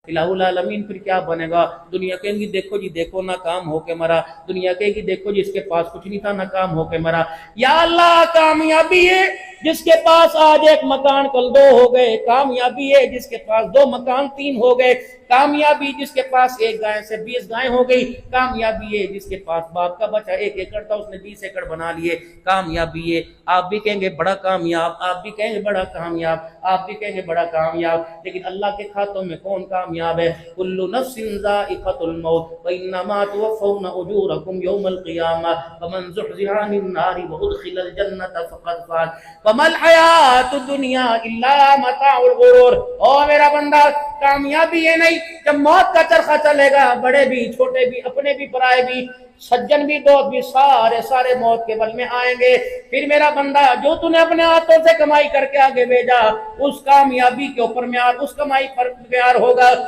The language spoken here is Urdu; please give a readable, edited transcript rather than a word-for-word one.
الہ العالمین پھر کیا بنے گا؟ دنیا کہیں گی دیکھو جی دیکھو ناکام ہو کے مرا، دنیا کہے گی دیکھو جس کے پاس کچھ نہیں تھا ناکام ہو کے مرا۔ یا اللہ کامیابی ہے جس کے پاس آج ایک مکان کل دو ہو گئے، کامیابی ہے جس کے پاس دو مکان تین ہو گئے، کامیابی جس کے پاس ایک گائے سے 20 گائیں ہو گئی، کامیابی ہے جس کے پاس باپ کا بچہ 1 ایکڑ تھا اس نے 20 ایکڑ بنا لیے، کامیابی ہے۔ آپ بھی کہیں گے بڑا کامیاب، آپ بھی کہیں گے بڑا کامیاب، آپ بھی کہیں گے بڑا کامیاب، لیکن اللہ کے کھاتوں میں کون کامیاب ہے؟ کل نفس ذائقۃ الموت وانما توفون اجورکم یوم القیامہ فمن زحزح عن النار وادخل الجنۃ فقد فاز وما الحیاۃ الدنیا الا متاع الغرور۔ او میرا بندہ کامیابی یہ نہیں جب موت کا چرخہ چلے گا، بڑے بھی چھوٹے بھی اپنے بھی پرائے بھی سجن بھی دوست بھی سارے موت کے بل میں آئیں گے۔ پھر میرا بندہ جو تو نے اپنے ہاتھوں سے کمائی کر کے آگے بھیجا اس کامیابی کے اوپر معیار، اس کمائی پر معیار ہوگا